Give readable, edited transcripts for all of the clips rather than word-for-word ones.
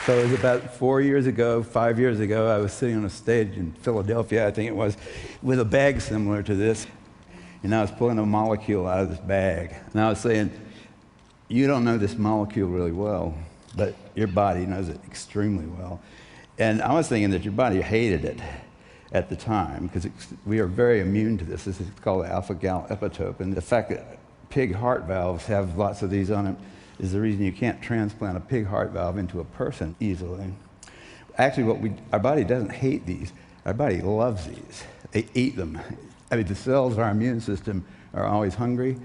So it was about 4 years ago, 5 years ago, I was sitting on a stage in Philadelphia, I think it was, with a bag similar to this. And I was pulling a molecule out of this bag. And I was saying, you don't know this molecule really well, but your body knows it extremely well. And I was thinking that your body hated it at the time, because we are very immune to this. This is called the alpha-gal epitope. And the fact that pig heart valves have lots of these on them is the reason you can't transplant a pig heart valve into a person easily. Actually, our body doesn't hate these. Our body loves these. They eat them. I mean, the cells of our immune system are always hungry,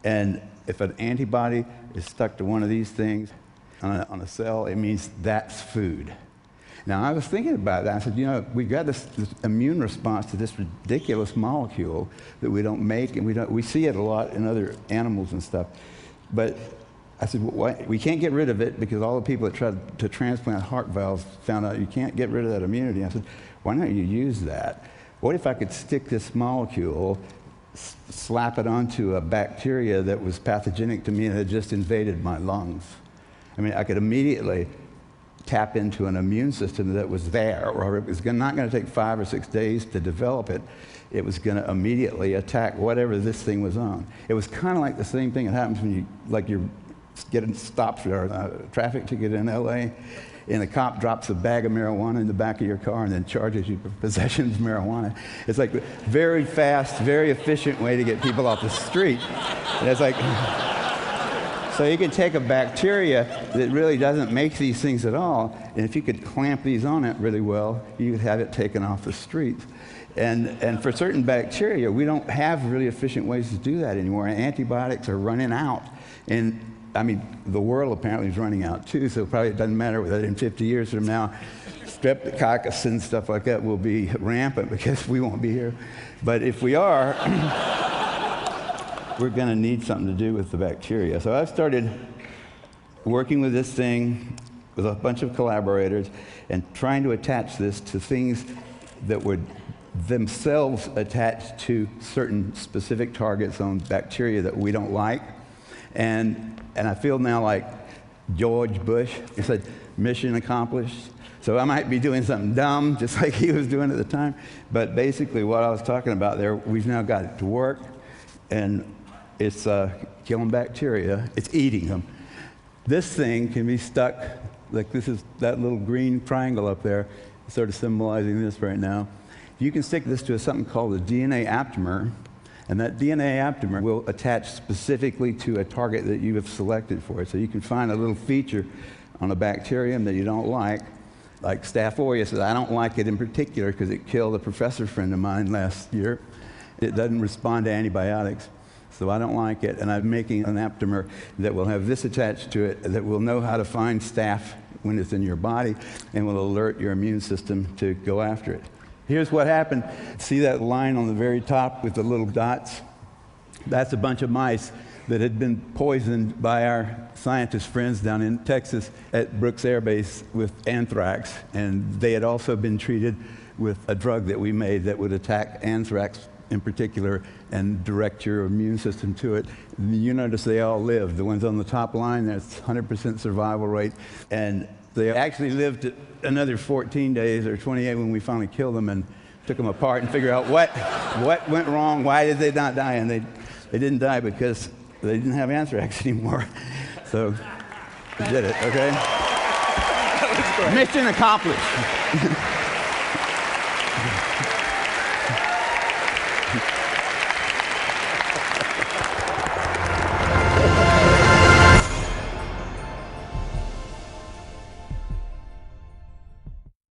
and if an antibody is stuck to one of these things on a cell, it means that's food. Now, I was thinking about that. I said, you know, we've got this immune response to this ridiculous molecule that we don't make, and we see it a lot in other animals and stuff. But I said, well, we can't get rid of it because all the people that tried to transplant heart valves found out you can't get rid of that immunity. I said, why don't you use that? What if I could stick this molecule, slap it onto a bacteria that was pathogenic to me and had just invaded my lungs? I mean, I could immediately tap into an immune system that was there, or it was not going to take 5 or 6 days to develop it. It was going to immediately attack whatever this thing was on. It was kind of like the same thing that happens when you're getting stopped for a traffic ticket in LA, and a cop drops a bag of marijuana in the back of your car and then charges you for possession of marijuana. It's like a very fast, very efficient way to get people off the street. And it's like, so you can take a bacteria that really doesn't make these things at all, and if you could clamp these on it really well, you could have it taken off the streets. And for certain bacteria, we don't have really efficient ways to do that anymore. And antibiotics are running out. And I mean, the world apparently is running out too, so probably it doesn't matter whether in 50 years from now, streptococcus and stuff like that will be rampant because we won't be here. But if we are, we're going to need something to do with the bacteria. So I've started working with this thing with a bunch of collaborators and trying to attach this to things that would themselves attach to certain specific targets on bacteria that we don't like. And I feel now like George Bush. He said, mission accomplished. So I might be doing something dumb, just like he was doing at the time. But basically what I was talking about there, we've now got it to work. And it's killing bacteria. It's eating them. This thing can be stuck, like this is that little green triangle up there, sort of symbolizing this right now. You can stick this to something called a DNA aptamer. And that DNA aptamer will attach specifically to a target that you have selected for it. So you can find a little feature on a bacterium that you don't like Staph aureus. I don't like it in particular because it killed a professor friend of mine last year. It doesn't respond to antibiotics, so I don't like it. And I'm making an aptamer that will have this attached to it that will know how to find staph when it's in your body and will alert your immune system to go after it. Here's what happened. See that line on the very top with the little dots? That's a bunch of mice that had been poisoned by our scientist friends down in Texas at Brooks Air Base with anthrax. And they had also been treated with a drug that we made that would attack anthrax in particular and direct your immune system to it. You notice they all lived. The ones on the top line, that's 100% survival rate. And they actually lived another 14 days or 28 when we finally killed them and took them apart and figured out what went wrong, why did they not die? And they didn't die because they didn't have anthrax anymore. So we did it, okay? Mission accomplished.